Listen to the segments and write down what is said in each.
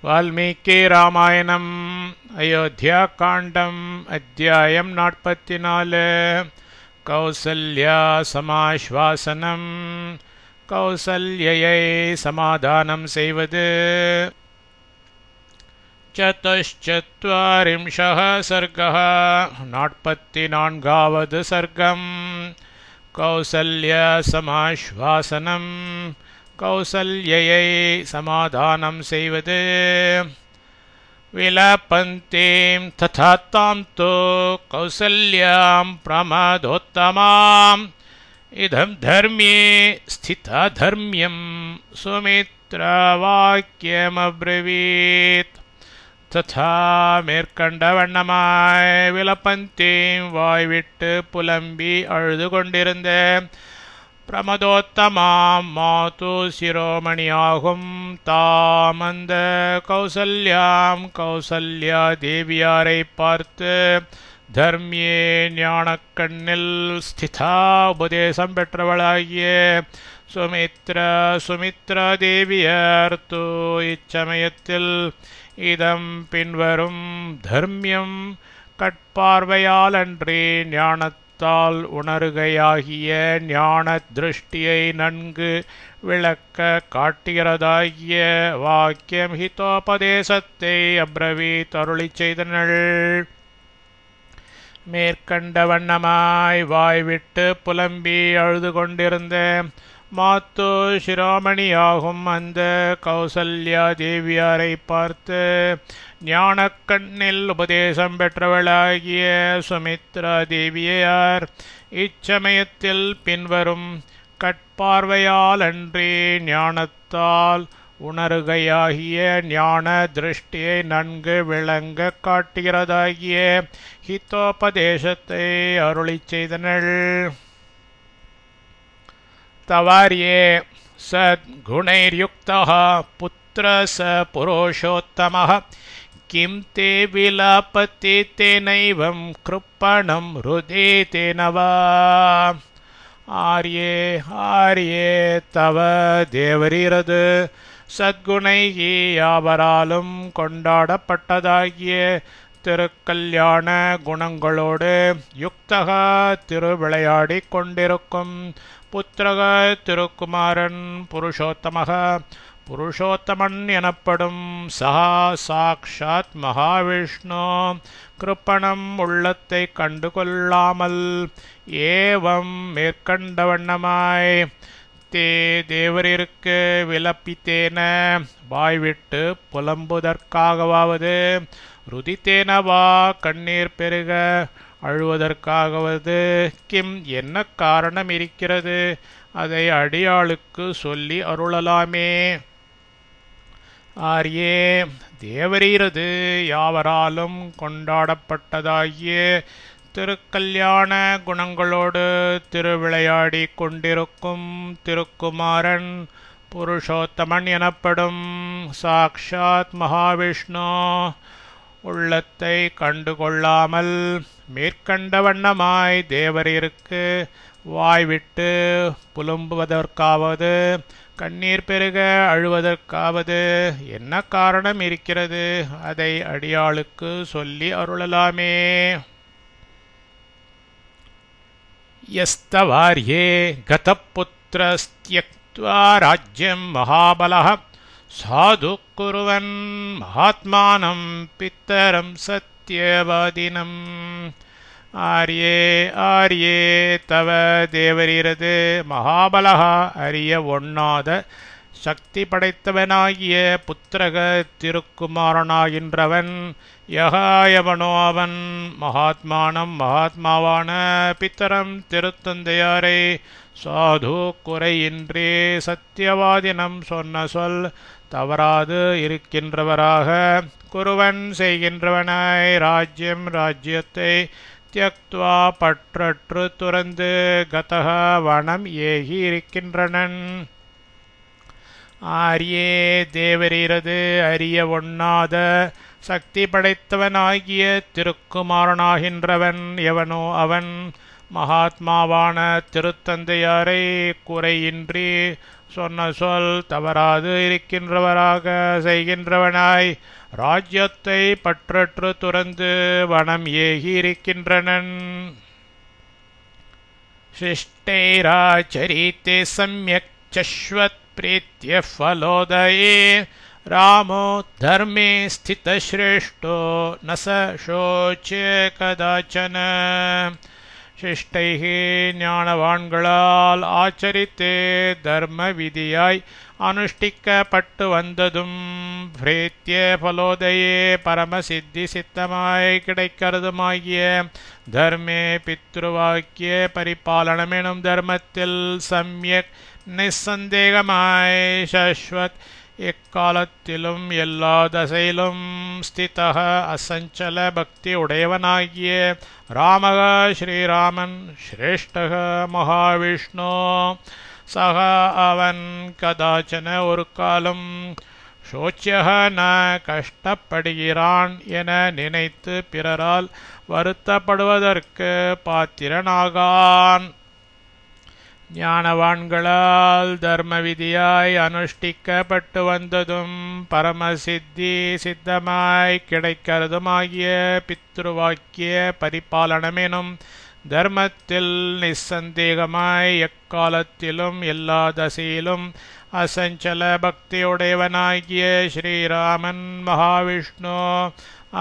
வால்மீகி ராமாயணம் அயோத்தியா காண்டம் அத்தியாயம் 44 கௌசல்யா சமாஸ்வாசனம் கௌசல்யை சமாதானம் செய்வது சதுஷ்சத்வாரிம்ஷः சர்கः 44வது சர்க்கம் கௌசல்யா சமாஸ்வாசனம் கௌசல்யை சமாதானம் செய்வது விலபந்தீம் ததா தாம் தோ கௌசல்யாம் பிரமதோத்தமாம் இதம் தர்மியே ஸ்திதா தர்மியம் சுமித்ரா வாக்கியமப்ரவீத் ததா மேற்கண்டவண்ணமாய் விலபந்தீம் வாய்விட்டு புலம்பி அழுது கொண்டிருந்த பிரமதோத்தமாம் மாது சிரோமணியாகும் தாமந்த கௌசல்யா தேவியாரை பார்த்து தர்மியே ஞானக்கண்ணில் ஸ்திதா உபதேசம் பெற்றவளாகிய சுமித்ரா தேவியார் தூ இச்சமயத்தில் இதம் பின்வரும் தர்மியம் கட்பார்வையாலன்றி ஞானத்தால் உணர்கையாகிய ஞான திருஷ்டியை நன்கு விளக்க காட்டுகிறதாகிய வாக்கியம் ஹிதோபதேசத்தை அப்ரவீத் அருளிச் செய்தனள். மேற்கண்ட வண்ணமாய் வாய்விட்டு புலம்பி அழுது கொண்டிருந்த மாத்து சிரோமணியாகும் அந்த கௌசல்யா தேவியாரை பார்த்து ஞானக்கண்ணில் உபதேசம் பெற்றவளாகிய சுமித்ரா தேவியார் இச்சமயத்தில் பின்வரும் கட்பார்வையால் அன்றி ஞானத்தால் உணர்கையாகிய ஞான திருஷ்டியை நன்கு விளங்க காட்டுகிறதாகிய ஹிதோபதேசத்தை அருளிச் செய்தனள். தவார்யே சத்குணைர்யுக்தः புத்திர ச புருஷோத்தமः கிம் தே விலாபதி தேனைவம் கிருப்பணம் ஹ்ருதி தேனவா. ஆர்யே தவ தேவரீரது சத்குணைகி யாவராலும் கொண்டாடப்பட்டதாகிய திருக்கல்யாண குணங்களோடு யுக்தக திருவிளையாடி கொண்டிருக்கும் புத்திரக திருக்குமாரன் புருஷோத்தமன் எனப்படும் சஹா சாக்ஷாத் மகாவிஷ்ணு கிருப்பணம் உள்ளத்தை கண்டுகொள்ளாமல் ஏவம் மேற்கண்டவண்ணமாய் தே தேவரிற்கு விலப்பித்தேன வாய்விட்டு புலம்புவதற்காகவாவது ருதித்தேனவா கண்ணீர் பெருக அழுவதற்காகவது கிம் என்ன காரணம் இருக்கிறது, அதை அடியாளுக்கு சொல்லி அருளலாமே. ஆர்யே தேவரீரது யாவராலும் கொண்டாடப்பட்டதாகிய திருக்கல்யாண குணங்களோடு திருவிளையாடி கொண்டிருக்கும் திருக்குமாரன் புருஷோத்தமன் எனப்படும் சாக்ஷாத் மகாவிஷ்ணு உள்ளத்தை கண்டுகொள்ளாமல் மேற்கண்ட வண்ணமாய் தேவரீருக்கு வாய்விட்டு புலம்புவதற்காவது கண்ணீர் பெருக அழுவதற்காவது என்ன காரணம் இருக்கிறது, அதை அடியாளுக்கு சொல்லி அருளலாமே. யஸ்தவார்யே கதபுத்ரஸ்த்யக்த்வா ராஜ்யம் மகாபலः சாது குருவன் மகாத்மானம் பித்தரம் சத்யவாதினம். ஆர்யே தவ தேவரீரது மகாபலः அறிய ஒண்ணாத சக்தி படைத்தவனாகிய புத்திரக திருக்குமாரனாகின்றவன் யவனோ அவன் மகாத்மாவான பித்தரம் திருத்தந்தையாரை சாது குறையின்றி சத்தியவாதினம் சொன்ன சொல் தவறாது இருக்கின்றவராக குருவன் செய்கின்றவனாய் ராஜ்யத்தை தியக்த்வா பற்றற்று துறந்து கதக வனம் ஏகி இருக்கின்றனன். ஆர்யே தேவரீரது அறிய ஒண்ணாத சக்தி படைத்தவனாகிய திருக்குமாரனாகின்றவன் எவனோ அவன் மகாத்மாவான திருத்தந்தையாரை குறையின்றி சொன்ன சொல் தவறாது இருக்கின்றவராக செய்கின்றவனாய் ராஜ்யத்தை பற்றற்று துறந்து வனம் ஏகி இருக்கின்றனன். शिष्टैराचरिते सम्यक् चश्वत् प्रीत्य फलोदये रामो धर्मे स्थितश्रेष्ठो न स शोच्य कदाचन. शिष्टैः ஞானவான்களால் ஆச்சரித்தே தர்ம விதியாய் அனுஷ்டிக்கப்பட்டு வந்ததும் பிரேத்திய பலோதயே பரமசித்தி சித்தமாய் கிடைக்கிறதுமாகிய தர்மே பித்ருவாக்கிய பரிபாலனமெனும் தர்மத்தில் சம்யக் நிசந்தேகமாய் சஸ்வத் எக்காலத்திலும் எல்லா தசையிலும் ஸ்திதः அசஞ்சல பக்தி உடையவனாகிய ராமக ஸ்ரீராமன் ஸ்ரேஷ்டக மகாவிஷ்ணு சக அவன் கதாச்சன ஒரு காலம் சோச்சியக ந கஷ்டப்படுகிறான் என நினைத்து பிறரால் வருத்தப்படுவதற்கு பாத்திரனாகான். ஞானவான்களால் தர்ம விதியாய் அனுஷ்டிக்கப்பட்டு வந்ததும் பரமசித்தி சித்தமாய் கிடைக்கிறதுமாகிய பித்ருவாக்கிய பரிபாலனமெனும் தர்மத்தில் நிசந்தேகமாய் எக்காலத்திலும் எல்லா தசையிலும் அசஞ்சல பக்தியுடையவனாகிய ஸ்ரீராமன் மகாவிஷ்ணு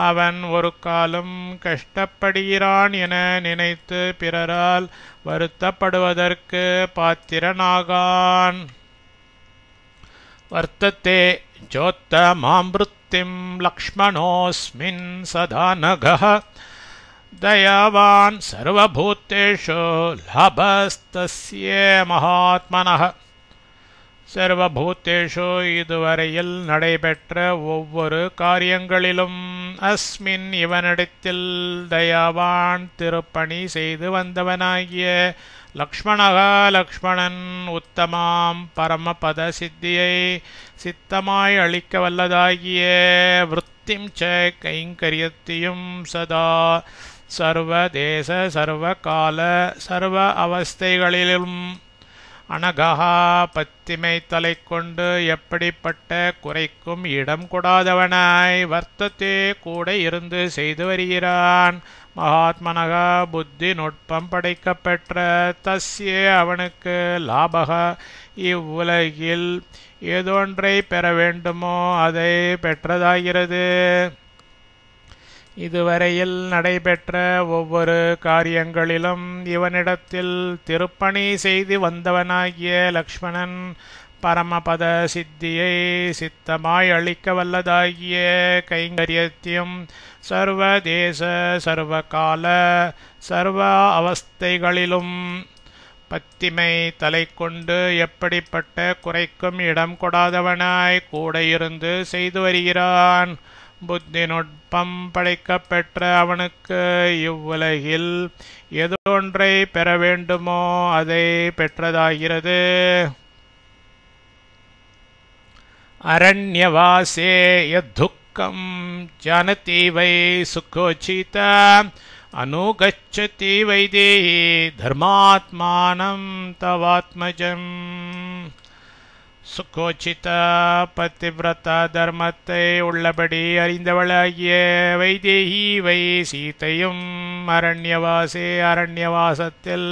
அவன் ஒரு காலம் கஷ்டப்படுகிறான் என நினைத்து பிறரால் வருத்தப்படுவதற்கு பாத்திரனாகான். வர்த்ததே ஜோத்தமாம்ருத்திம் லக்ஷ்மணோஸ்மின் சதா நகः தயாவான் சர்வபூதேஷு லாபஸ்தஸ்ய மகாத்மனः. சர்வபூதேஷு இதுவரையில் நடைபெற்ற ஒவ்வொரு காரியங்களிலும் அஸ்மின் இவனிடத்தில் தயாவான் திருப்பணி செய்து வந்தவனாகிய லக்ஷ்மணக லக்ஷ்மணன் உத்தமாம் பரமபத சித்தியை சித்தமாய் அளிக்க வல்லதாகிய விருத்திம் ச கைங்கரியத்தையும் சதா சர்வதேச சர்வகால சர்வ அவஸ்தைகளிலும் அனகா பத்திமை தலை கொண்டு எப்படிப்பட்ட குறைக்கும் இடம் கொடாதவனாய் வர்த்தத்தே கூட இருந்து செய்து வருகிறான். மகாத்மனகா புத்தி நுட்பம் படைக்கப்பெற்ற தஸ்ய அவனுக்கு லாபக இவ்வுலகில் ஏதொன்றை பெற வேண்டுமோ அதை பெற்றதாகிறது. இதுவரையில் நடைபெற்ற ஒவ்வொரு காரியங்களிலும் இவனிடத்தில் திருப்பணி செய்து வந்தவனாகிய லக்ஷ்மணன் பரமபத சித்தியை சித்தமாய் அளிக்க வல்லதாகிய கைங்கரியத்தையும் சர்வதேச சர்வகால சர்வ அவஸ்தைகளிலும் பத்திமை தலை கொண்டு எப்படிப்பட்ட குறைக்கும் இடம் கொடாதவனாய் கூட இருந்து செய்து வருகிறான். புத்தி நுட்பம் படைக்கப்பெற்ற அவனுக்கு இவ்வுலகில் எதொன்றை பெற வேண்டுமோ அதை பெற்றதாகிறது. அரண்யவாசே யத்துக்கம் ஜானதி வை சுகோச்சித அனுகச்சதி வைதேஹி தர்மாத்மானம் தவாத்மஜம். சுகோச்சித பத்திவிரத தர்மத்தை உள்ளபடி அறிந்தவளாகிய வைதேகி வை சீதையும் அரண்யவாசே அரண்யவாசத்தில்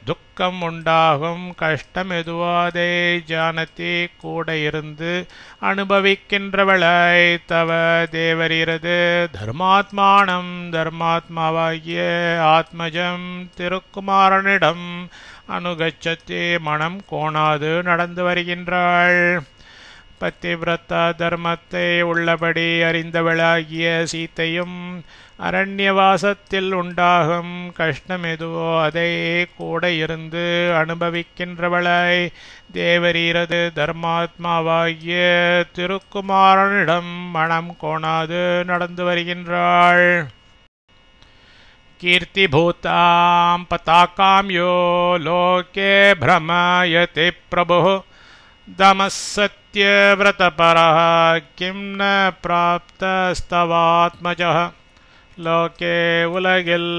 துக்கம் உண்டாகும் கஷ்டம் எதுவாதை ஜானதி கூட இருந்து அனுபவிக்கின்றவளாய் தவ தேவரீரது தர்மாத்மானம் தர்மாத்மாவாகிய ஆத்மஜம் திருக்குமாரனிடம் அனுகச்சத்தி மனம் கோணாது நடந்து வருகின்றாள். பத்திவிரத தர்மத்தை உள்ளபடி அறிந்தவளாகிய சீத்தையும் அரண்யவாசத்தில் உண்டாகும் கஷ்டம் எதுவோ அதை கூட இருந்து அனுபவிக்கின்றவளாய் தேவரீரது தர்மாத்மாவாகிய திருக்குமாரனிடம் மனம் கோணாது நடந்து வருகின்றாள். கீர்த்திபூதாம் பதாகாம் யோ லோகே பிரமயதே பிரபு தமசத்யவ்ரதபரः கிம் ந பிராப்தஸ்தவாத்மஜः. லோகே உலகில்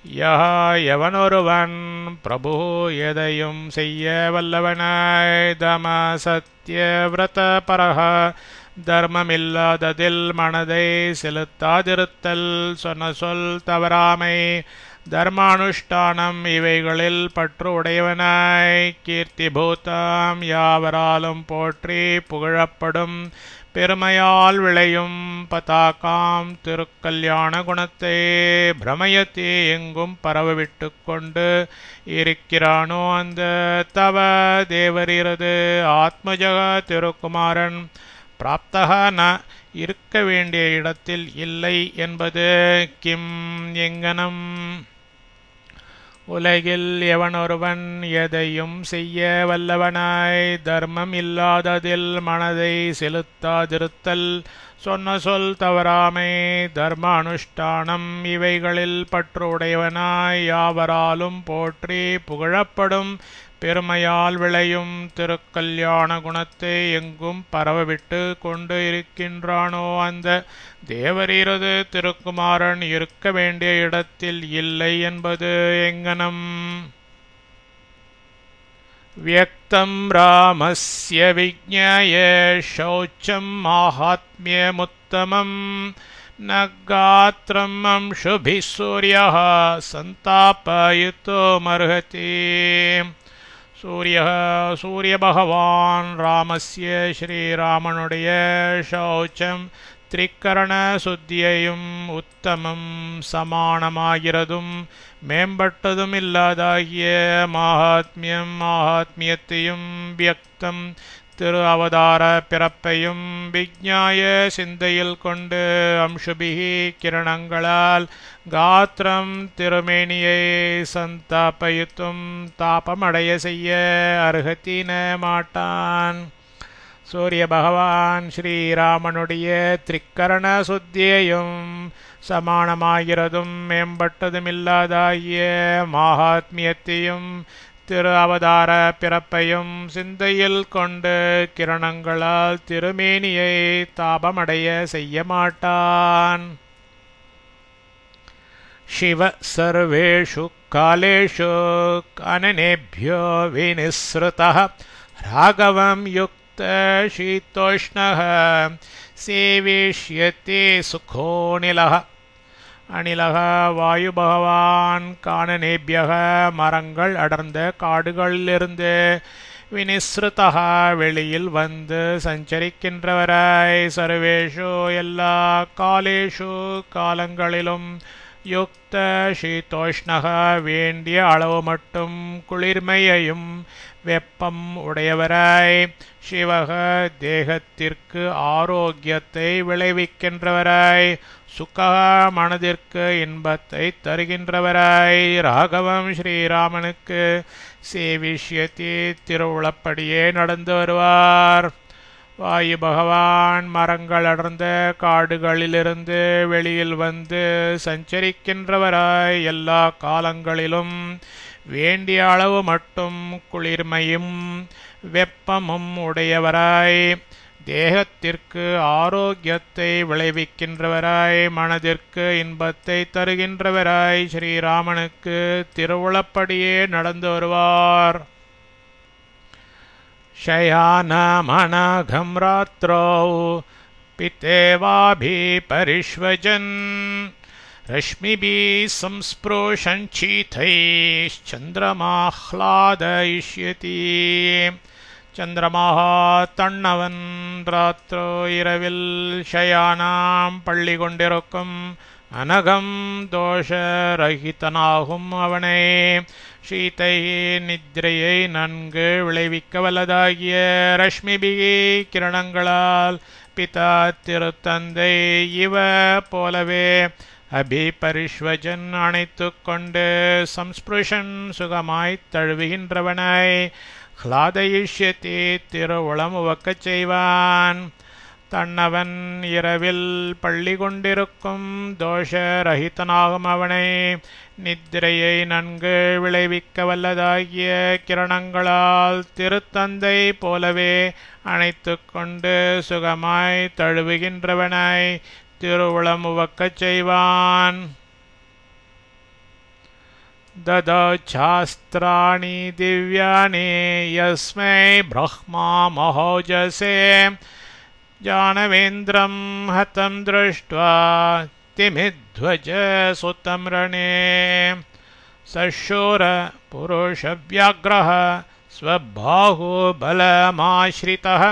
எவனொருவன் பிரபு எதையும் செய்ய வல்லவனாய் தம சத்திய விரத பரக தர்மமில்லாததில் மனதை செலுத்தாதிருத்தல் சொன்ன சொல் தவறாமை தர்மானுஷ்டானம் இவைகளில் பற்று உடையவனாய் கீர்த்தி பூதாம் யாவராலும் போற்றி புகழப்படும் பெருமையால் விளையும் பதாகாம் திருக்கல்யாண குணத்தை பிரமயத்தை எங்கும் பரவவிட்டு கொண்டு இருக்கிறானோ அந்த தவ தேவரீரது ஆத்மஜக திருக்குமாரன் பிராப்தக இருக்க வேண்டிய இடத்தில் இல்லை என்பது கிம் எங்கனம். உலகில் எவனொருவன் எதையும் செய்ய வல்லவனாய் தர்மம் இல்லாததில் மனதை செலுத்தாதிருத்தல் சொன்ன சொல் தவறாமை தர்ம அனுஷ்டானம் இவைகளில் பற்று உடையவனாய் யாவராலும் போற்றி புகழப்படும் பெருமையால் விளையும் திருக்கல்யாண குணத்தை எங்கும் பரவவிட்டு கொண்டு இருக்கின்றானோ அந்த தேவரீரது திருக்குமாரன் இருக்க வேண்டிய இடத்தில் இல்லை என்பது எங்கனம். வியக்தம் ராமஸ்ய விஜ்ஞாய சௌச்சம் மாஹாத்மியமுத்தமம் ந காத்ரம் அம்சுபிः சூரியः சந்தாபயித்துமர்ஹதி. சூரிய பகவான் ராமஸ்ய ஸ்ரீராமனுடைய சௌச்சம் திரிகரண சுத்தியையும் உத்தமம் சமானமாகிறதும் மேம்பட்டதும் இல்லாதாகிய மாஹாத்மியத்தையும் வியக்தம் திரு அவதார பிறப்பையும் விஜ்ஞாய சிந்தையில் கொண்டு அம்சுபிகி கிரணங்களால் காத்திரம் திருமேனியை சந்தாபயுத்தும் தாபமடைய செய்ய அருகத்தின மாட்டான். சூரிய பகவான் ஸ்ரீராமனுடைய திரிகரண சுத்தியையும் சமானமாகிறதும் மேம்பட்டதும் இல்லாதாகிய மாஹாத்மியத்தையும் திரு அவதார பிறப்பையும் சிந்தையில் கொண்டு கிரணங்களால் திருமேனியை தாபமடைய செய்ய மாட்டான். சிவ சர்வேஷு காலேஷு கானனேभ्यो விநிஸ்ருதः ராகவம் யுக்த शीतोष्णः சேவிஷ்யதே சுகோநிலः. அணிலக வாயு பகவான் கானனேபியக மரங்கள் அடர்ந்த காடுகளிலிருந்து விநிஸ்ருதக வெளியில் வந்து சஞ்சரிக்கின்றவராய் சர்வேஷு எல்லா காலேஷு காலங்களிலும் யுக்த சீதோஷ்ணக வேண்டிய அளவு மட்டும் குளிர்மையையும் வெப்பம் உடையவராய் சிவக தேகத்திற்கு ஆரோக்கியத்தை விளைவிக்கின்றவராய் சுக மனதிற்கு இன்பத்தை தருகின்றவராய் ராகவம் ஸ்ரீராமனுக்கு சேவிஷ்யதி திருவுளப்படியே நடந்து வருவார். வாயு பகவான் மரங்கள் அடர்ந்த காடுகளிலிருந்து வெளியில் வந்து சஞ்சரிக்கின்றவராய் எல்லா காலங்களிலும் வேண்டிய அளவு மட்டும் குளிர்மையும் வெப்பமும் உடையவராய் தேகத்திற்கு ஆரோக்கியத்தை விளைவிக்கின்றவராய் மனதிற்கு இன்பத்தை தருகின்றவராய் ஸ்ரீராமனுக்கு திருவுளப்படியே நடந்து வருவார். शयानमनघं रात्रौ पितेवाभि परिष्वजन् रश्मिभिः संस्पृशन् शीतैश्चन्द्रमाह्लादयिष्यति. சந்திரமாக தன்னவன் ராத்திரோ இரவில் ஷயானாம் பள்ளி கொண்டிருக்கும் அனகம் தோஷரகிதனாகும் அவனை ஷீதை நித்ரையை நன்கு விளைவிக்க வல்லதாகிய ரஷ்மிபிகி கிரணங்களால் பிதா திருத்தந்தை இவ போலவே அபிபரிஷ்வஜன் அணைத்து கொண்டு சம்ஸ்பிருஷன் சுகமாய்த் தழுவுகின்றவனாய் ஹ்லாதயிஷ்யதி திருவுளம் உவக்கச் செய்வான். தன்னவன் இரவில் பள்ளி கொண்டிருக்கும் தோஷரகிதனாகும் அவனை நித்திரையை நன்கு விளைவிக்க வல்லதாகிய கிரணங்களால் திருத்தந்தை போலவே அணைத்து கொண்டு சுகமாய் தழுவுகின்றவனாய் திருவுளம் உவக்கச் செய்வான். ददच्छास्त्राणि दिव्यानि यस्मै ब्रह्मा महोजसे जानवेन्द्रं हतं दृष्ट्वा तिमिध्वजसुतं रणे सशूर पुरुषव्याघ्रः स्वबाहुबलमाश्रितः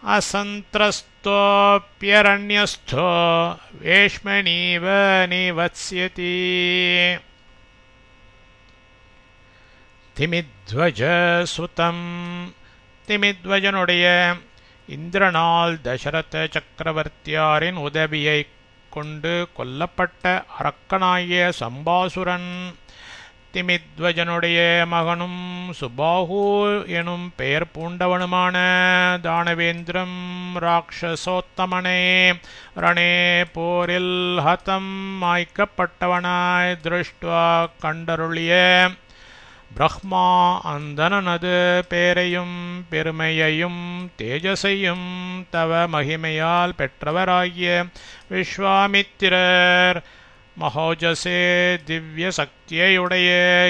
असन्त्रस्तोऽप्यरण्यस्थो वेश्मनीव निवत्स्यति திமித்வஜசுதம் திமித்வஜனுடைய இந்திரனால் தசரத சக்கரவர்த்தியாரின் உதவியை கொண்டு கொல்லப்பட்ட அரக்கனாகிய சம்பாசுரன் திமித்வஜனுடைய மகனும் சுபாஹு எனும் பெயர் பூண்டவனுமான தானவேந்திரம் ராட்சசோத்தமனே ரணே போரில் ஹதம் மாய்க்கப்பட்டவனாய் திருஷ்டுவா கண்டருளிய பிரம்மா அந்தனனது பேரையும் பெருமையையும் தேஜசையும் தவ மகிமையால் பெற்றவராகிய விஸ்வாமித்திரர் மகோஜசே திவ்ய சக்தியுடைய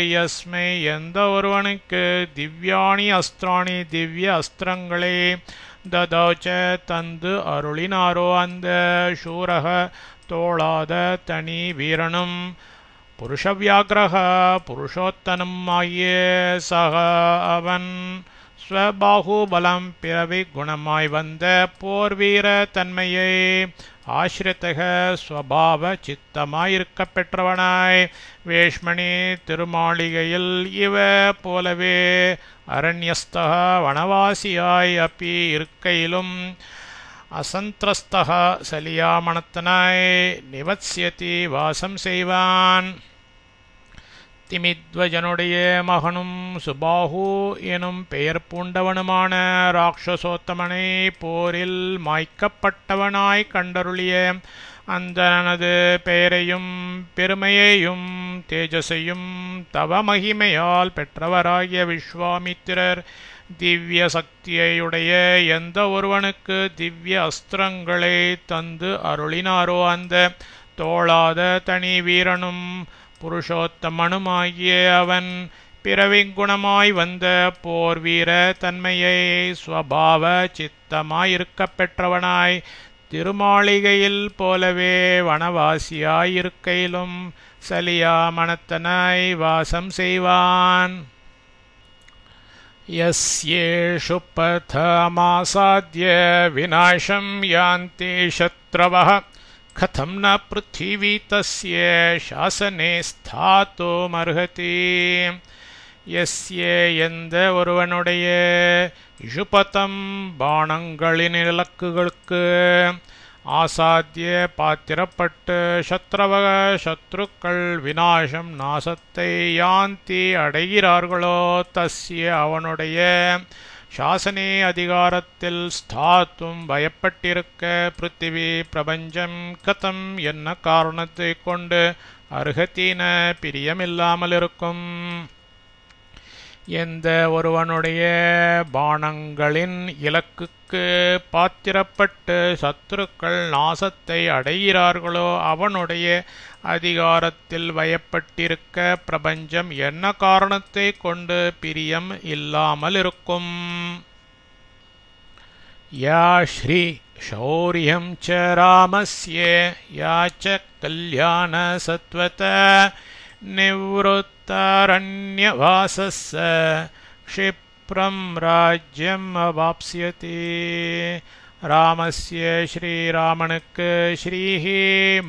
யஸ்மை எந்த ஒருவனுக்கு திவ்யாணி அஸ்திராணி திவ்ய அஸ்திரங்களை ததோச்ச தந்து அருளினாரோ அந்த சூரக தோளாத தனி வீரனும் புருஷவியாகிரக புருஷோத்தனும் ஆகிய சக அவன் ஸ்வபாகுபலம் பிறவி குணமாய் வந்த போர் வீர தன்மையை ஆசிரித்தக ஸ்வபாவ சித்தமாயிருக்க பெற்றவனாய் வேஷ்மணி திருமாளிகையில் இவ போலவே அரண்யஸ்தக வனவாசியாய் அப்பி இருக்கையிலும் அசந்திரஸ்தக சலியாமணத்தனாய் நிவத்ஸ்யதி வாசம் செய்வான் திமித்வஜனுடைய மகனும் சுபாஹு எனும் பெயர் பூண்டவனுமான ராட்சசோத்தமனை போரில் மாய்க்கப்பட்டவனாய் கண்டருளிய அந்தனது பெயரையும் பெருமையையும் தேஜசையும் தவ மகிமையால் பெற்றவராகிய விஸ்வாமித்திரர் திவ்ய சக்தியுடைய எந்த ஒருவனுக்கு திவ்ய அஸ்திரங்களை தந்து அருளினாரோ அந்த தோளாத தனி வீரனும் புருஷோத்தமனுமாகிய அவன் பிறவிக்குணமாய் வந்த போர் வீர தன்மையை ஸ்வபாவ சித்தமாயிருக்க பெற்றவனாய் திருமாளிகையில் போலவே வனவாசியாயிருக்கையிலும் சலியா மனத்தனாய் வாசம் செய்வான் யஸ்யேஷு பதமாசாத்ய விநாசம் யாந்தி சத்ரவः கதம் ந பிருத்திவி தஸ்ய சாசனே ஸ்தாத்துமர்ஹதி யஸ்ய எந்த ஒருவனுடைய இஷுபதம் பாணங்களின் இலக்குகளுக்கு ஆசாத்திய பாத்திரப்பட்டு சத்ரவக சத்ருக்கள் விநாசம் நாசத்தை யாந்தி அடைகிறார்களோ தஸ்ய அவனுடைய சாசனே அதிகாரத்தில் ஸ்தாத்தும் பயப்பட்டிருக்க பிருத்திவி பிரபஞ்சம் கதம் என்ன காரணத்தை கொண்டு அருகத்தீன பிரியமில்லாமல் இருக்கும் எந்த ஒருவனுடைய பாணங்களின் இலக்குக்கு பாத்திரப்பட்டு சத்துருக்கள் நாசத்தை அடைகிறார்களோ அவனுடைய அதிகாரத்தில் பயப்பட்டிருக்க பிரபஞ்சம் என்ன காரணத்தை கொண்டு பிரியம் இல்லாமல் இருக்கும் யா ஸ்ரீ शौर्यं च रामस्य या च कल्याण सत्वत निवृत्तारण्यवासस्य क्षिप्रं राज्यम् अवाप्स्यति ராமஸ்ய ஸ்ரீராமனுக்கு ஸ்ரீஹி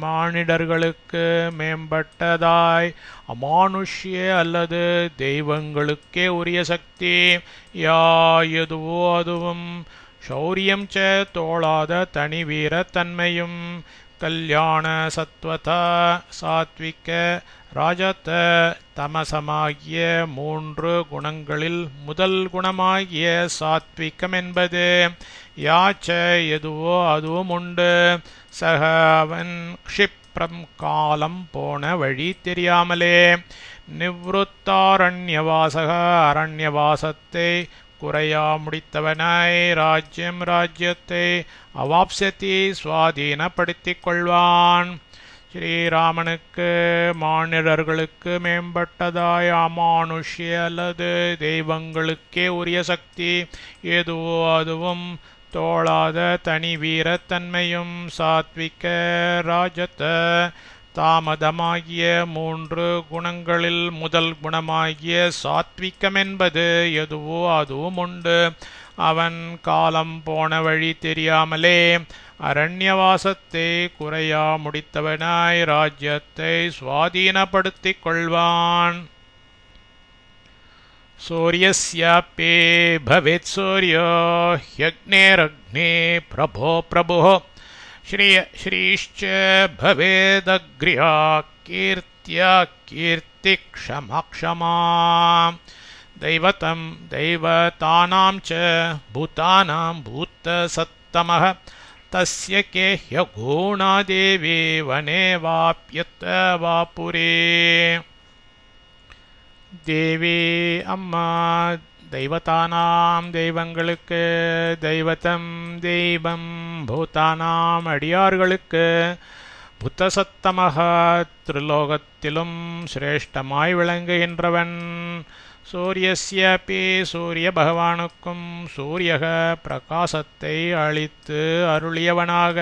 மானிடர்களுக்கு மேம்பட்டதாய் அமானுஷ்ய அல்லது தெய்வங்களுக்கே உரிய சக்தி யா எதுவோ அதுவும் ஷௌரியம் ச தோளாத தனி வீரத்தன்மையும் கல்யாண சத்வதா சாத்விக ராஜத தமசமாகிய மூன்று குணங்களில் முதல் குணமாகிய சாத்விகம் என்பது யாச்ச எதுவோ அதுவும் உண்டு சக அவன் க்ஷிப்ரம் காலம் போன வழி தெரியாமலே நிவ்ருத்தாரண்யவாசக அரண்யவாசத்தை குறையா முடித்தவனாய் ராஜ்யத்தை அவாப்சதி சுவாதீனப்படுத்திக் கொள்வான் ஸ்ரீராமனுக்கு மானிடர்களுக்கு மேம்பட்டதாய் அமானுஷ்ய அல்லது தெய்வங்களுக்கே உரிய சக்தி எதுவோ அதுவும் தோளாத தனி வீரத்தன்மையும் சாத்விக ராஜத தாமதமாகிய மூன்று குணங்களில் முதல் குணமாகிய சாத்விகம் என்பது எதுவோ அதுவும் உண்டு. அவன் காலம் போன வழி தெரியாமலே அரண்யவாசத்தை குறையா முடித்தவனாய் ராஜ்யத்தை சுவாதீனப்படுத்திக் கொள்வான். சூரியஸ்யாப்பி பவேத் சூர்யோ யக்னேரக்னே பிரபோ பிரபுः ஸ்ரீஷ்ச பவேதக்ரியா கீர்த்தியா கீர்த்தி க்ஷமா க்ஷமா दैवतं दैवतानां च भूतानां भूतसत्तमः तस्य के ह्यगुणा देवी वने वाप्यत्र वा पुरे. தேவி அம்மா தெய்வத்தானாம் தெய்வங்களுக்கு, தெய்வத்தம் தெய்வம், பூதானாம் அடியார்களுக்கு, புத்தசத்தமக திரிலோகத்திலும் சிரேஷ்டமாய் விளங்குகின்றவன். சூரியஸ்யபி சூரிய பகவானுக்கும் சூரியக பிரகாசத்தை அளித்து அருளியவனாக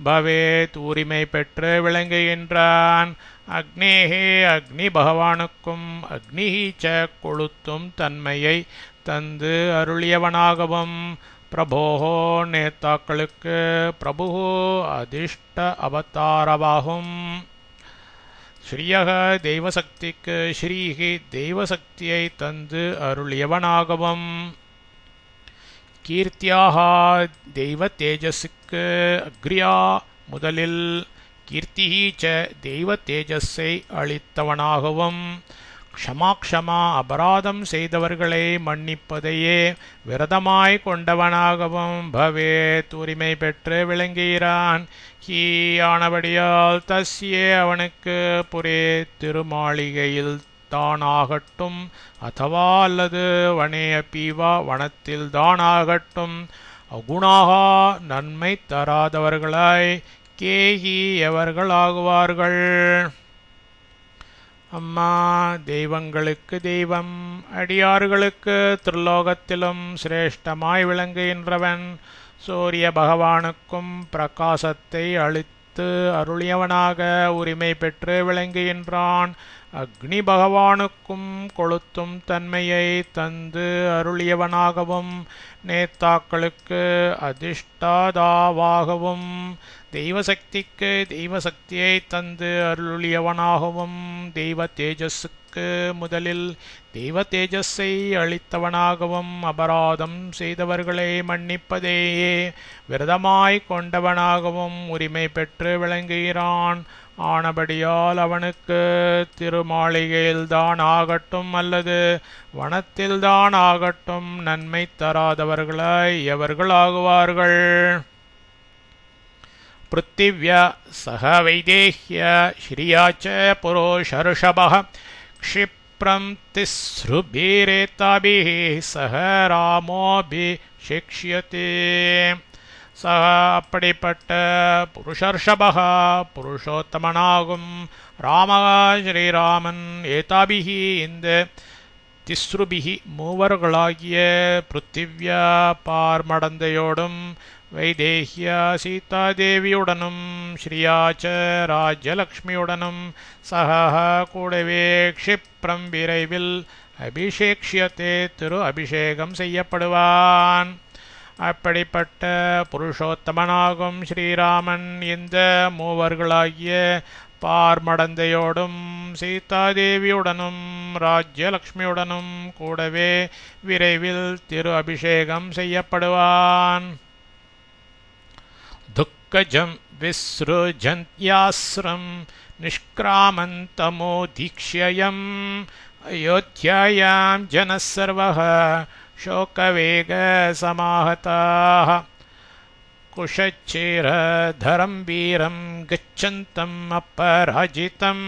பவேத் உரிமை பெற்று விளங்குகின்றான். அக்னேஹே அக்னி பகவானுக்கும் அக்னிஹி ச கொளுத்தும் தன்மையை தந்து அருளியவனாகவும் பிரபோஹோ நேதாக்களுக்கு பிரபுஹோ அதிஷ்ட அவதாரவாகும். ஸ்ரீயக தெய்வசக்திக்கு ஸ்ரீஹி தெய்வசக்தியை தந்து அருளியவனாகவும் கீர்த்தியாக தெய்வ தேஜஸுக்கு அக்ரியா முதலில் கீர்த்திஹி ச தெய்வ தேஜஸை அளித்தவனாகவும் க்ஷமா அபராதம் செய்தவர்களை மன்னிப்பதையே விரதமாய் கொண்டவனாகவும் பவேத் உரிமை பெற்று விளங்குகிறான். ஹீ ஆனபடியால் தஸ்யே அவனுக்கு புரே திருமாளிகையில் தானாகட்டும் அதுவா அல்லது வனே அப்பீவா வனத்தில் தானாகட்டும் அகுணாகா நன்மை தராதவர்களாய் கேஹி எவர்களாகுவார்கள். அம்மா தெய்வங்களுக்கு தெய்வம், அடியார்களுக்கு திரிலோகத்திலும் சிரேஷ்டமாய் விளங்குகின்றவன். சூரிய பகவானுக்கும் பிரகாசத்தை அளித்து அருளியவனாக உரிமை பெற்று விளங்குகின்றான். அக்னி பகவானுக்கும் கொளுத்தும் தன்மையை தந்து அருளியவனாகவும் நேத்தாக்களுக்கு அதிஷ்டாதாவாகவும் தெய்வசக்திக்கு தெய்வசக்தியை தந்து அருளியவனாகவும் தெய்வ தேஜஸுக்கு முதலில் தெய்வ தேஜஸை அளித்தவனாகவும் அபராதம் செய்தவர்களை மன்னிப்பதையே விரதமாய் கொண்டவனாகவும் உரிமை பெற்று விளங்குகிறான். ஆனபடியால் அவனுக்கு திருமாளிகையில்தான் ஆகட்டும் அல்லது வனத்தில்தான் ஆகட்டும் நன்மை தராதவர்களாய் எவர்களாகுவார்கள். பிருத்திவ்யா சக வைதேஹ்ய ஸ்ரீயா ச புரோஷர்ஷபः க்ஷிப்ரம் திஸ்ருபிரேதாபிः சக ராமோபிஷேக்ஷ்யதே. சக அப்படிப்பட்ட புருஷர்ஷபः புருஷோத்தமனாகும் ராமக ஸ்ரீராமன் ஏதாபிஹி இந்த திஸ்ருபிஹி மூவர்களாகிய பிருத்திவ்யா பார்மடந்தையோடும் வைதேஹ்யா சீதாதேவியுடனும் ஸ்ரீயாச்ச ராஜ்யலக்ஷ்மியுடனும் சக கூடவே க்ஷிப்ரம் விரைவில் அபிஷேக்ஷ்யத்தே திரு அபிஷேகம் செய்யப்படுவான். அப்படிப்பட்ட புருஷோத்தமனாகும் ஸ்ரீராமன் இந்த மூவர்களாகிய பார்மடந்தையோடும் சீதாதேவியுடனும் ராஜ்யலக்ஷ்மியுடனும் கூடவே விரைவில் திரு அபிஷேகம் செய்யப்படுவான். துக்கஜம் விஸ்ருஜந்த்யாஸ்ரம் நிஷ்கிராமந்தமோ தீக்ஷ்யம் அயோத்யாயாம் ஜனசர்வஹ शोकवेग समाहताः कुशच्छेरधरं वीरं गच्छन्तम् अपराजितं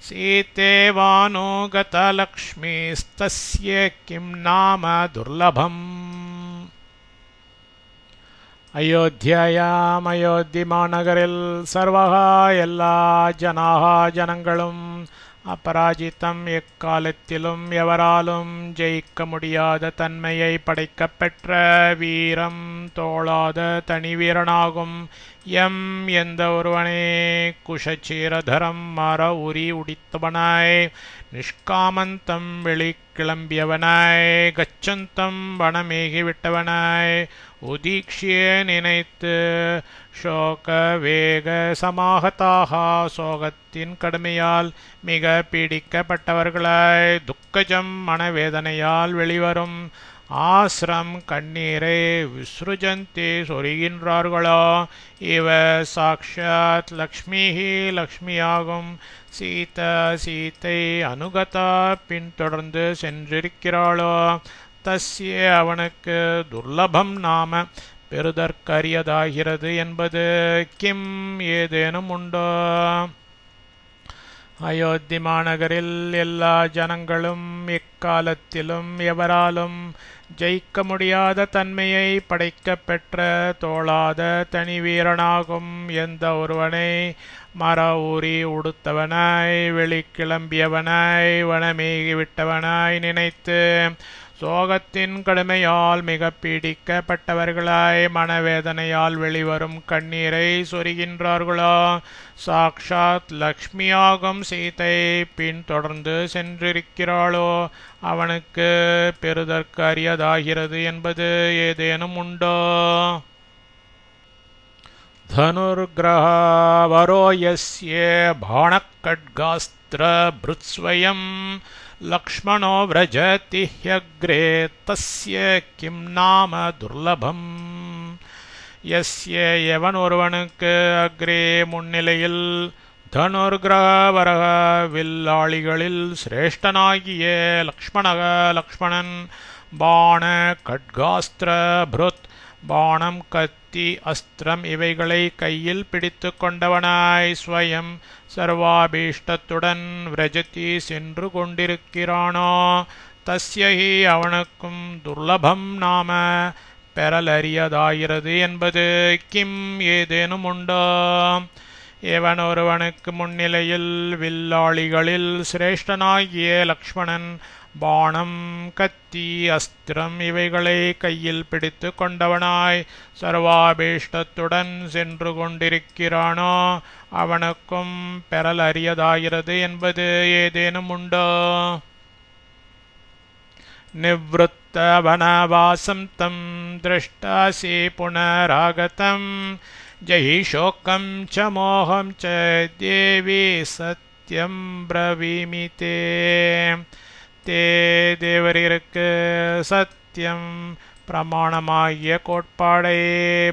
सीतेवानो गतलक्ष्मीस्तस्य किं नाम दुर्लभम्. அயோத்தியாயாம் அயோத்தி மாநகரில் சர்வகா எல்லா ஜனங்களும் அபராஜித்தம் எக்காலத்திலும் எவராலும் ஜெயிக்க முடியாத தன்மையை படைக்கப்பெற்ற வீரம் தோளாத தனி வீரனாகும் எம் எந்த ஒருவனே குஷச்சீரதரம் மர உரி உடித்தவனாய் நிஷ்காமந்தம் வெளி கிளம்பியவனாய் கச்சந்தம் வனமேகி விட்டவனாய் உதீக்ஷிய நினைத்து சோக வேக சமாகதாக சோகத்தின் கடுமையால் மிக பீடிக்கப்பட்டவர்களாய் துக்கஜம் மனவேதனையால் வெளிவரும் ஆசிரம் கண்ணீரை விஸ்ருஜந்தே சொரிகின்றார்களோ இவ சாக்ஷாத் லக்ஷ்மிஹி லக்ஷ்மியாகும் சீதை அனுகதா பின்தொடர்ந்து சென்றிருக்கிறாளோ தஸ்ய அவனுக்கு துர்லபம் நாம பெறுதற்கரியதாகிறது என்பது கிம் ஏதேனும் உண்டோ? அயோத்தி மாநகரில் எல்லா ஜனங்களும் எக்காலத்திலும் எவராலும் ஜெயிக்க முடியாத தன்மையை படைக்கப்பெற்ற தோளாத தனி வீரனாகும் எந்த ஒருவனை மர ஊறி உடுத்தவனாய் வெளிக்கிளம்பியவனாய் வனமேகி விட்டவனாய் நினைத்து சோகத்தின் கடுமையால் மிக பீடிக்கப்பட்டவர்களாய் மனவேதனையால் வெளிவரும் கண்ணீரை சொரிகின்றார்களோ சாக்ஷாத் லக்ஷ்மியாகும் சீதை பின் தொடர்ந்து சென்றிருக்கிறாளோ அவனுக்கு பெறுதற்கு அரியதாகிறது என்பது ஏதேனும் உண்டோ? தனுர்கிரஹ வரோயஸ்ய பாணக்கட்காஸ்திர பிருத்ஸ்வயம் லக்ஷ்மணோ व्रजति ह्यग्रे तस्य किं नाम துர்லபம் யஸ்ய எவன் ஒருவனுக்கு அக்ரே முன்னிலையில் தனுர்கிரஹ வரக வில்லாளிகளில் சிரேஷ்டனாகிய லக்ஷ்மணன் பாண கட்காஸ்திர பிருத் பாணம் கத்தி அஸ்திரம் இவைகளை கையில் பிடித்து கொண்டவனாய் ஸ்வயம் சர்வாபீஷ்டத்துடன் விரஜதி சென்று கொண்டிருக்கிறானோ தஸ்யஹி அவனுக்கும் துர்லபம் நாம பெறலரியதாகிறது என்பது கிம் ஏதேனும் உண்டோ? எவன் ஒருவனுக்கு முன்னிலையில் வில்லாளிகளில் சிரேஷ்டனாகிய லக்ஷ்மணன் பாணம் கத்தி அஸ்திரம் இவைகளை கையில் பிடித்து கொண்டவனாய் சர்வாபீஷ்டத்துடன் சென்று கொண்டிருக்கிறானோ அவனுக்கும் பெறல் அரியதாகிறது என்பது ஏதேனும் உண்டோ? நிவ்ருத்த வனவாசம் தம் திருஷ்டாசி புனராகதம் ஜெயி சோகம் ச மோகம் ச தேவி சத்யம் பிரவீமி தே தேவரிற்கு சத்தியம் பிரமாணமாகிய கோட்பாடை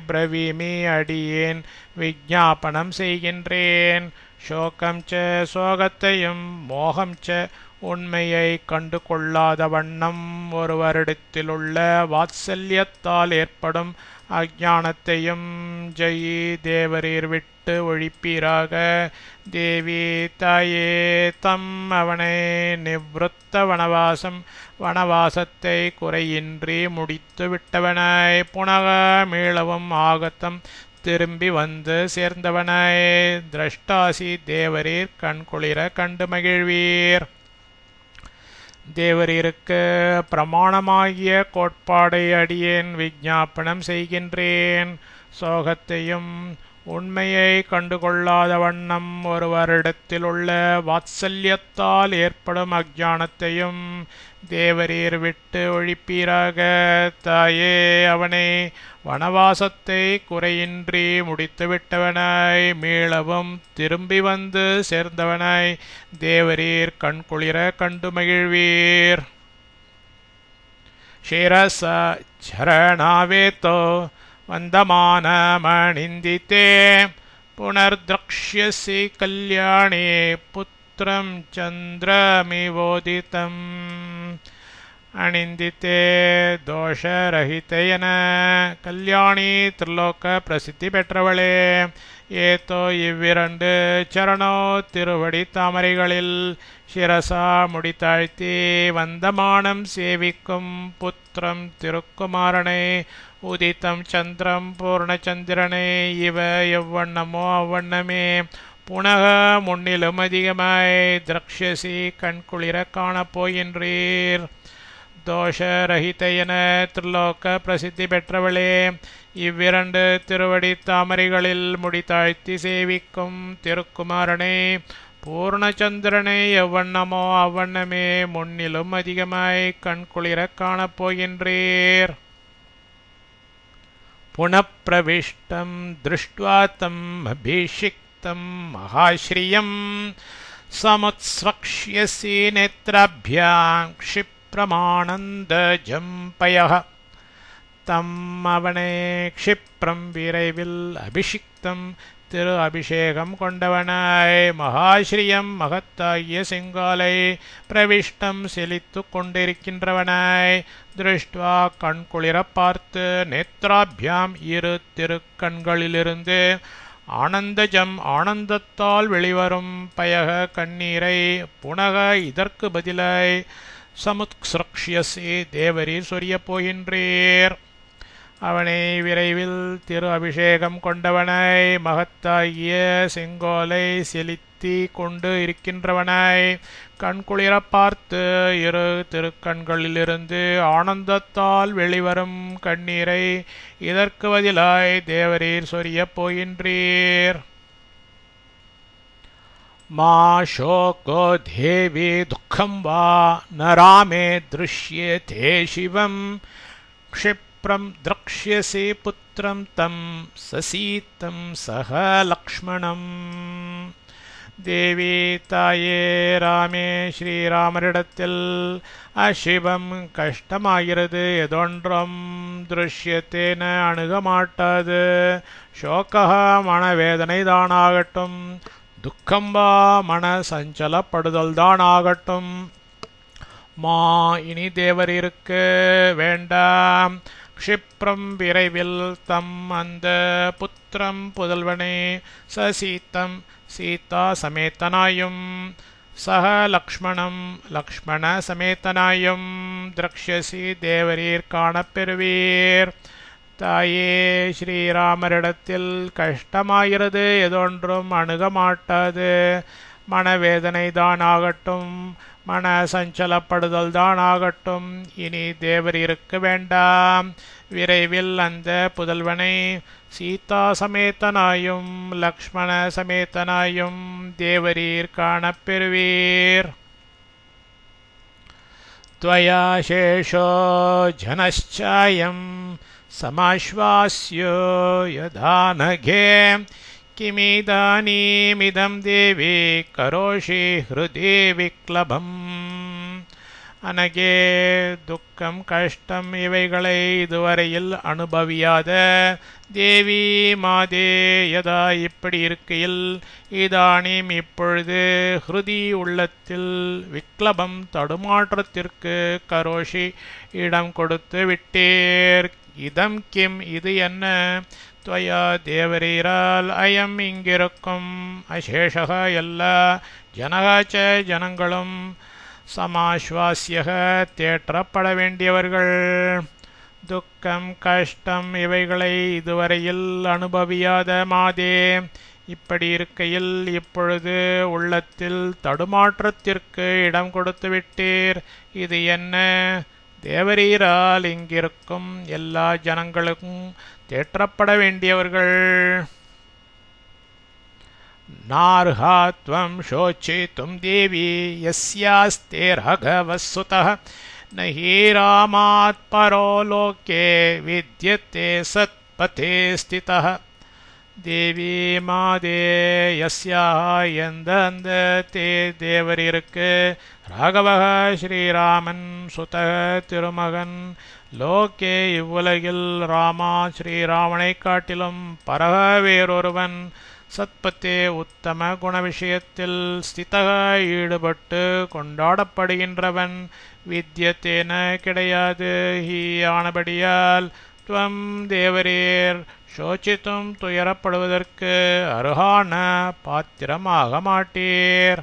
பிரவீமி அடியேன் விஞ்ஞாபனம் செய்கின்றேன். சோகம் ச சோகத்தையும் மோகம் ச உண்மையை கண்டு கொள்ளாத வண்ணம் ஒருவரிடத்திலுள்ள வாத்சல்யத்தால் ஏற்படும் அஞ்ஞானத்தையும் ஜெயி தேவரீர் விட்டு ஒழிப்பீராக. தேவி தாயே தம் அவனை நிவ்ருத்த வனவாசத்தை குறையின்றி முடித்து விட்டவனாய் புனக மீளவும் ஆகத்தம் திரும்பி வந்து சேர்ந்தவனாய் திரஷ்டாசி தேவரீர் கண்குளிர கண்டு மகிழ்வீர். தேவரீருக்கு பிரமாணமாகிய கோட்பாடை அடியேன் விஞ்ஞாபனம் செய்கின்றேன். சோகத்தையும் உண்மையை கண்டுகொள்ளாத வண்ணம் ஒருவரிடத்திலுள்ள வாத்சல்யத்தால் ஏற்படும் அஞ்ஞானத்தையும் தேவரீர் விட்டு ஒழிப்பீராக. தாயே அவனை வனவாசத்தை குறையின்றி முடித்துவிட்டவனாய் மீளவும் திரும்பி வந்து சேர்ந்தவனாய் தேவரீர் கண்குளிர கண்டு மகிழ்வீர். ಶಿರಸ ಚರಣಾವೇತೋ ವಂದಮಾನಮಣಿಂದಿತೆ ಪುನರ್ದ್ರಕ್ಷ್ಯಸಿ ಕಲ್ಯಾಣಿ ಪುತ್ರಂ ಚಂದ್ರಮಿವೋದಿತಂ. ಅಣಿಂದಿತೆ ದೋಷರಹಿತೆಯನ கல்யாணி திரிலோக பிரசித்தி பெற்றவளே. ஏதோ இவ்விரண்டு சரணோ திருவடி தாமரைகளில் சிரசா முடித்தாழ்த்தி வந்தமானம் சேவிக்கும் புத்திரம் திருக்குமாரனை உதித்தம் சந்திரம் பூர்ணச்சந்திரனே இவ எவ்வண்ணமோ அவ்வண்ணமே புனக முன்னிலும் அதிகமாய் திரக்ஷசி கண்குளிர காணப்போகின்றீர். தோஷரகித என திரிலோக பிரசித்தி பெற்றவளே, இவ்விரண்டு திருவடி தாமரைகளில் முடித்தாழ்த்தி சேவிக்கும் திருக்குமாரனே, பூர்ணச்சந்திரனை எவ்வண்ணமோ அவ்வண்ணமே முன்னிலும் அதிகமாய் கண்குளிர காணப்போகின்றீர். புனப்பிரவிஷ்டம் திருஷ்ட்வா தம் அபிஷிக்தம் மகாஸ்ரீயம் சமுத்ஸ்ரக்ஷ்யசி நேத்ராभ्यां க்ஷிப்ரமானந்தஜம் பயः. தம் அவனே க்ஷிப்ரம் விரைவில் அபிஷிக்தம் திரு அபிஷேகம் கொண்டவனாய் மகாஸ்ரீயம் மகத்தாகிய செங்காலை பிரவிஷ்டம் செழித்து கொண்டிருக்கின்றவனாய் திருஷ்டுவா கண்குளிர பார்த்து நேத்ராபியாம் இரு திருக்கண்களிலிருந்து ஆனந்தஜம் ஆனந்தத்தால் வெளிவரும் பயக கண்ணீரை புனக இதற்கு பதிலாய் சமுத்ஸ்ரக்ஷ்யசி தேவரீர் சொரியப் போகின்றீர். அவனை விரைவில் திரு அபிஷேகம் கொண்டவனாய் மகத்தாகிய செங்கோலை செலுத்தி கொண்டு இருக்கின்றவனாய் கண்குளிர பார்த்து இரு திருக்கண்களிலிருந்து ஆனந்தத்தால் வெளிவரும் கண்ணீரை இதற்கு பதிலாய் தேவரீர் சொரியப் போகின்றீர். மா சோகோ தேவி துக்கம் வா நராமே திருஷ்யதே சிவம் க்ஷிப்ரம் द्रक्ष्यसे पुत्रं तं ससीतं सह लक्ष्मणम्. தேவி தாயே ராமே ஸ்ரீராமரிடத்தில் அசிவம் கஷ்டமாகிறது எதொன்றும் திருஷ்யத்தேன அணுகமாட்டாது. சோகா மனவேதனை தானாகட்டும், துக்கம்பா மன சஞ்சலப்படுதல் தானாகட்டும். மா இனி தேவரிருக்கு வேண்டாம். க்ஷிப்ரம் விரைவில் தம் அந்த புத்திரம் புதல்வனே சசீத்தம் சீதா சமேத்தனாயும் சக லக்ஷ்மணம் லக்ஷ்மண சமேத்தனாயும் திரக்ஷசி தேவரீர் காணப்பெறுவீர். தாயே ஸ்ரீராமரிடத்தில் கஷ்டமாகிறது எதொன்றும் அணுகமாட்டாது. மனவேதனை தானாகட்டும், மன சஞ்சலப்படுதல் தானாகட்டும். இனி தேவரீருக்கு வேண்டாம். விரைவில் அந்த புதல்வனை சீதா சமேத்தனாயும் லக்ஷ்மண சமேத்தனாயும் தேவரீர் காணப்பெறுவீர். त्वया शेषो जनश्चायं समाश्वास्यो यदा नघे किमिदानीमिदं देवी करोषि हृदि विक्लभम्. அனகே துக்கம் கஷ்டம் இவைகளை இதுவரையில் அனுபவியாத தேவி மாதே யதா இப்படி இருக்கையில் இதானிம் இப்பொழுது ஹிருதி உள்ளத்தில் விக்லபம் தடுமாற்றத்திற்கு கரோஷி இடம் கொடுத்து விட்டீர். இதம் கிம் இது என்ன? துவயா தேவரீரால் அயம் இங்கிருக்கும் அசேஷக எல்லா ஜனகாச்ச ஜனங்களும் சமாஸ்வாஸ்யக தேற்றப்பட வேண்டியவர்கள். துக்கம் கஷ்டம் இவைகளை இதுவரையில் அனுபவியாத மாதே இப்படி இருக்கையில் இப்பொழுது உள்ளத்தில் தடுமாற்றத்திற்கு இடம் கொடுத்து விட்டீர். இது என்ன? தேவரீரால் இங்கிருக்கும் எல்லா ஜனங்களுக்கும் தேற்றப்பட வேண்டியவர்கள். नार्हात्वं शोचितुं देवी यस्यास्ते राघवस्सुतः न हि रामात् परो लोके विद्यते सत्पथे स्थितः. தேவி மாதே யஸ்யாஹ எந்த அந்த தே தேவரிற்கு ராகவக ஸ்ரீராமன் சுதக திருமகன் லோகே இவ்வுலகில் ராமா ஸ்ரீராமனை காட்டிலும் பரக வேறொருவன் சத்பத்தே உத்தம குண விஷயத்தில் ஸ்திதக ஈடுபட்டு கொண்டாடப்படுகின்றவன் வித்யத்தேன கிடையாது. ஹி ஆனபடியால் துவம் தேவரீர் சோச்சித்தும் துயரப்படுவதற்கு அருகான பாத்திரமாக மாட்டீர்.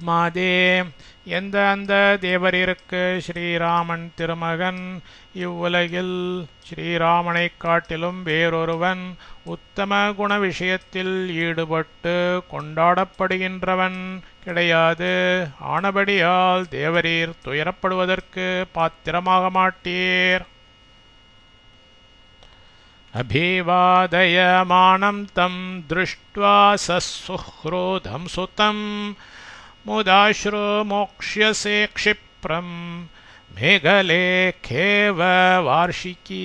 மாதே எந்த அந்த தேவரீருக்கு ஸ்ரீராமன் திருமகன் இவ்வுலகில் ஸ்ரீராமனைக் காட்டிலும் வேறொருவன் உத்தம குண விஷயத்தில் ஈடுபட்டு கொண்டாடப்படுகின்றவன் கிடையாது. ஆனபடியால் தேவரீர் துயரப்படுவதற்கு பாத்திரமாக மாட்டீர். அபிவாதயமானம் தம் திருஷ்ட்வா சசுஹ்ருதம் சுதம் முதாஸ்ரு மோக்ஷ்யசே க்ஷிப்ரம் மேகலேகேவ வார்ஷிகீ.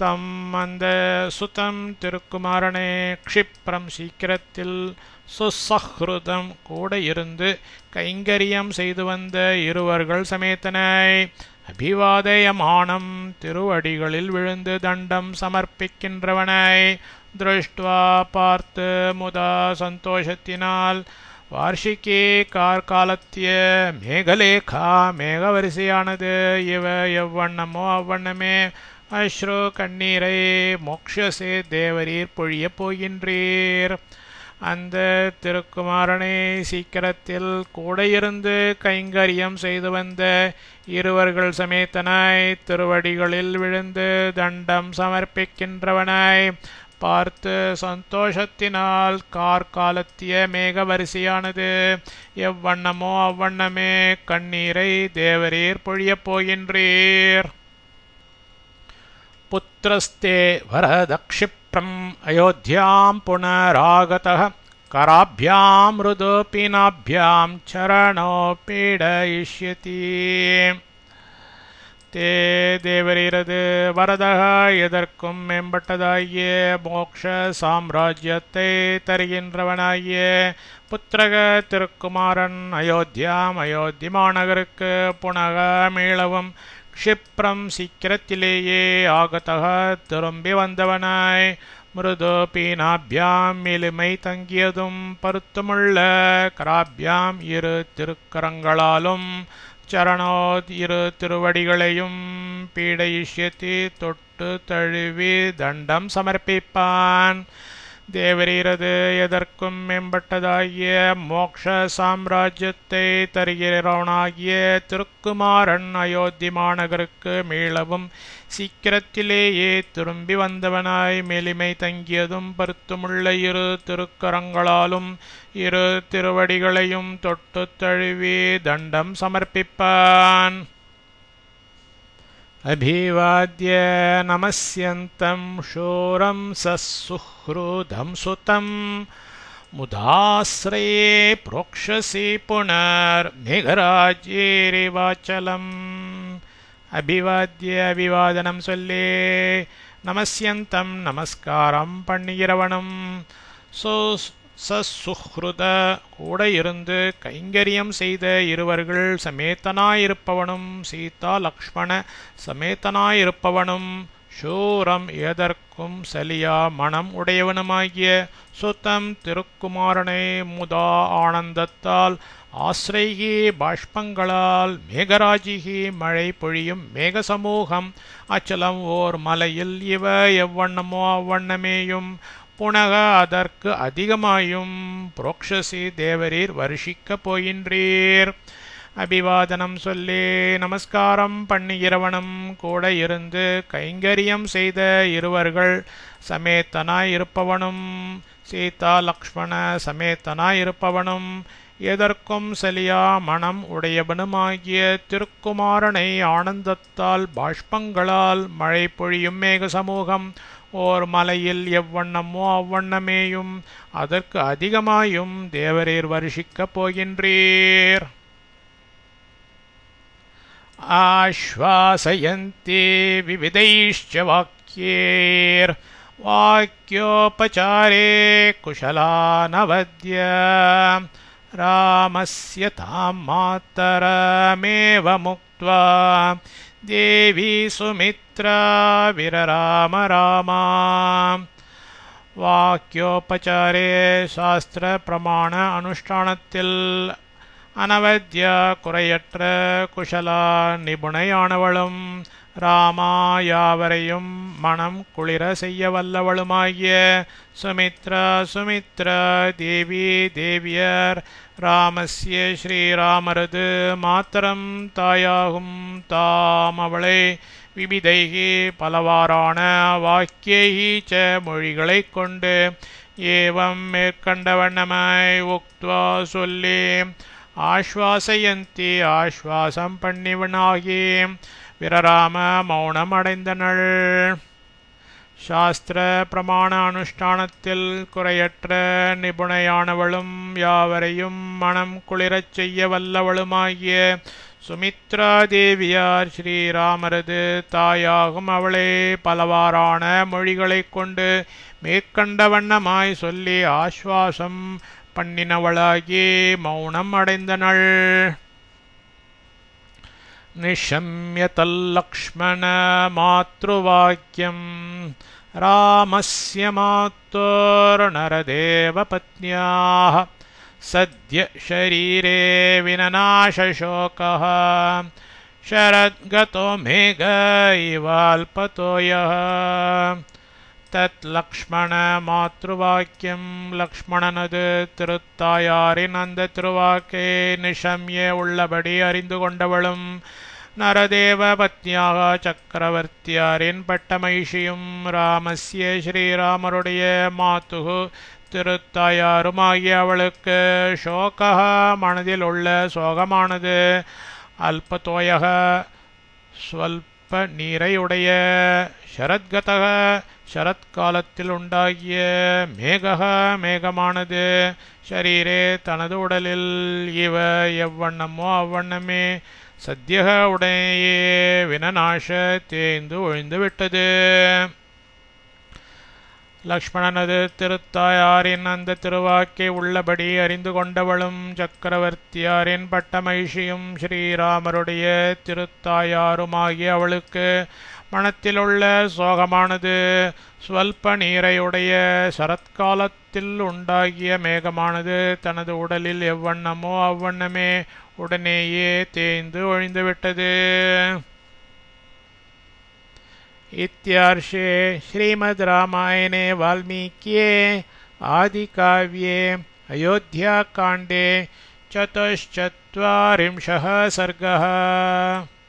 தம் அந்த சுதம் திருக்குமாரனே க்ஷிப்ரம் சீக்கிரத்தில் சுசஹ்ருதம் கூட இருந்து கைங்கரியம் செய்து வந்த இருவர்கள் சமேதனை அபிவாதயமானம் திருவடிகளில் விழுந்து தண்டம் சமர்ப்பிக்கின்றவனை திருஷ்டுவா பார்த்து முதா சந்தோஷத்தினால் வார்ஷிகே கார்காலத்திய மேகலேகா மேகவரிசையானது இவ எவ்வண்ணமோ அவ்வண்ணமே அஸ்ரு கண்ணீரை மோக்ஷசே தேவரீர் பொழியப் போகின்றீர். அந்த திருக்குமாரனை சீக்கிரத்தில் கூட இருந்து கைங்கரியம் செய்து வந்த இருவர்கள் சமேதனாய் திருவடிகளில் விழுந்து தண்டம் சமர்ப்பிக்கின்றவனாய் பார்த்து சந்தோஷத்தினால் கார்காலத்திய மேகவரிசையானது எவ்வண்ணமோ அவ்வண்ணமே கண்ணீரை தேவரீர் பொழியப் போகின்றீர். புத்திரஸ்தே வரதக்ஷிப்ரம் அயோத்தியாம் புனராகதः கராभ्यां ருதுபினாभ्यां சரணோ பீடயிஷ்யதி. தே தேவரீரது வரதக எதற்கும் மேம்பட்டதாகிய மோக்ஷ சாம்ராஜ்யத்தை தருகின்றவனாகிய புத்திரக திருக்குமாரன் அயோத்தி மாநகருக்கு புனக மீளவும் க்ஷிப்ரம் சீக்கிரத்திலேயே ஆகதக திரும்பி வந்தவனாய் மிருது பீனாபியாம் எளிமை தங்கியதும் பருத்துமுள்ள கராபியாம் இரு திருக்கரங்களாலும் சரணோ இரு திருவடிகளையும் பீடயிஷ்யதி தொட்டு தழுவி தண்டம் சமர்ப்பிப்பான். தேவரீரது எதற்கும் மேம்பட்டதாகிய மோக்ஷ சாம்ராஜ்யத்தை தருகிறவனாகிய திருக்குமாரன் அயோத்தி மாநகருக்கு மீளவும் சீக்கிரத்திலேயே திரும்பி வந்தவனாய் மெலிமை தங்கியதும் பருத்துமுள்ள இரு திருக்கரங்களாலும் இரு திருவடிகளையும் தொட்டு தழுவி தண்டம் சமர்ப்பிப்பான். அபிவாத்ய நமஸ்யந்தம் ஷூரம் சசுஹ்ருதம் சுதம் முதாஸ்ரயே ப்ரோக்ஷசி புனர் மேகராஜ்யேரிவாச்சலம். அபிவாத்ய அபிவாதனம் சொல்லி நமஸ்யந்தம் நமஸ்காரம் பண்ணுகிறவனும் சசுஹ்ருத கூட இருந்து கைங்கரியம் செய்த இருவர்கள் சமேதனாயிருப்பவனும் சீதா லக்ஷ்மண சமேதனாயிருப்பவனும் ஷூரம் எதற்கும் சலியா மனம் உடையவனுமாகிய சுத்தம் திருக்குமாரனை முதா ஆனந்தத்தால் ஆஸ்ரைகி பாஷ்பங்களால் மேகராஜிகி மழை பொழியும் மேக சமூகம் அச்சலம் ஓர் மலையில் இவ எவ்வண்ணமோ அவ்வண்ணமேயும் புனக அதற்கு அதிகமாயும் புரோக்ஷசி தேவரீர் வருஷிக்கப் போகின்றீர். அபிவாதனம் சொல்லி நமஸ்காரம் பண்ணுகிறவனும் கூட இருந்து கைங்கரியம் செய்த இருவர்கள் சமேத்தனாயிருப்பவனும் சீதா லக்ஷ்மண சமேத்தனாயிருப்பவனும் எதற்கும் சலியா மனம் உடையவனுமாகிய திருக்குமாரனை ஆனந்தத்தால் பாஷ்பங்களால் மழை பொழியும் மேக சமூகம் ஓர் மலையில் எவ்வண்ணமோ அவ்வண்ணமேயும் அதற்கு அதிகமாயும் தேவரீர் வருஷிக்கப் போகின்றீர். ஆஸ்வாசயந்தி விவிதைஷ்ச வாக்யேர் வாக்யோபசாரே குஷலானவத்ய ராமஸ்ய தாம் மாத்தரமேவ முக்த்வா தேவி சுமித்ரா விரராம ராமா. வாக்கியோபச்சாரே சாஸ்திர பிரமாண அனுஷ்டானத்தில் அனவத்யா குறையற்ற குஷலா நிபுணையானவளும் ராமா யாவரையும் மனம் குளிர செய்ய வல்லவளுமாகிய சுமித்ரா தேவி தேவியர் ராமஸ்ய ஸ்ரீராமரது மாத்திரம் தாயாகும் தாம் அவளை விவிதைகி பலவாறான வாக்கியைஹி ச மொழிகளைக் கொண்டு ஏவம் மேற்கண்டவண்ணமாய் உக்த்வா சொல்லி ஆஸ்வாசயந்தி ஆஸ்வாசம் பண்ணிவனாகி விரராம மௌனம் அடைந்தனள். சாஸ்திர பிரமாண அனுஷ்டானத்தில் குறையற்ற நிபுணையானவளும் யாவரையும் மனம் குளிரச் செய்ய வல்லவளுமாகிய சுமித்ரா தேவியார் ஸ்ரீராமரது தாயாகும் அவளே பலவாறான மொழிகளைக் கொண்டு மேற்கண்ட வண்ணமாய் சொல்லி ஆஸ்வாசம் பண்ணினவளாகி மௌனம் அடைந்தனள். நிஷம்ய தல்லக்ஷ்மண மாத்ருவாக்கியம் ராமஸ்ய மாத்தோர்நரதேவ பத்ன்யாः சத்ய ஷரீரே வினநாசசோகः ஷரத்கதோ மேக இவால்பதோ யः. தத் லக்ஷ்மண மாத்ருவாக்கியம் லக்ஷ்மணனது திருத்தாயாரின் அந்த திருவாக்கை நிஷம்ய உள்ளபடி அறிந்து கொண்டவளும் நரதேவ பத்னியாக சக்கரவர்த்தியாரின் பட்டமைஷியும் ராமஸ்ய ஸ்ரீராமருடைய மாத்துகு திருத்தாயாருமாகிய அவளுக்கு சோகா மனதில் உள்ள சோகமானது அல்பதோயக ஸ்வல்ப நீரையுடைய ஷரத்கதக ஷரத்காலத்தில் உண்டாகிய மேகக மேகமானது ஷரீரே தனது உடலில் இவ எவ்வண்ணமோ அவ்வண்ணமே சத்யக உடனேயே வினநாச தேய்ந்து ஒழிந்து விட்டது. லக்ஷ்மணனது திருத்தாயாரின் அந்த திருவாக்கை உள்ளபடி அறிந்து கொண்டவளும் சக்கரவர்த்தியாரின் பட்டமைஷியும் ஸ்ரீராமருடைய திருத்தாயாருமாகிய அவளுக்கு மனத்திலுள்ள சோகமானது ஸ்வல்ப நீரையுடைய சரத்காலத்தில் உண்டாகிய மேகமானது தனது உடலில் எவ்வண்ணமோ அவ்வண்ணமே உடனேயே தேய்ந்து ஒழிந்துவிட்டது. இத்யார்ஷே ஸ்ரீமத் ராமாயணே வால்மீகியே ஆதிகாவ்யே அயோத்தியாகாண்டே 44 सर्गः।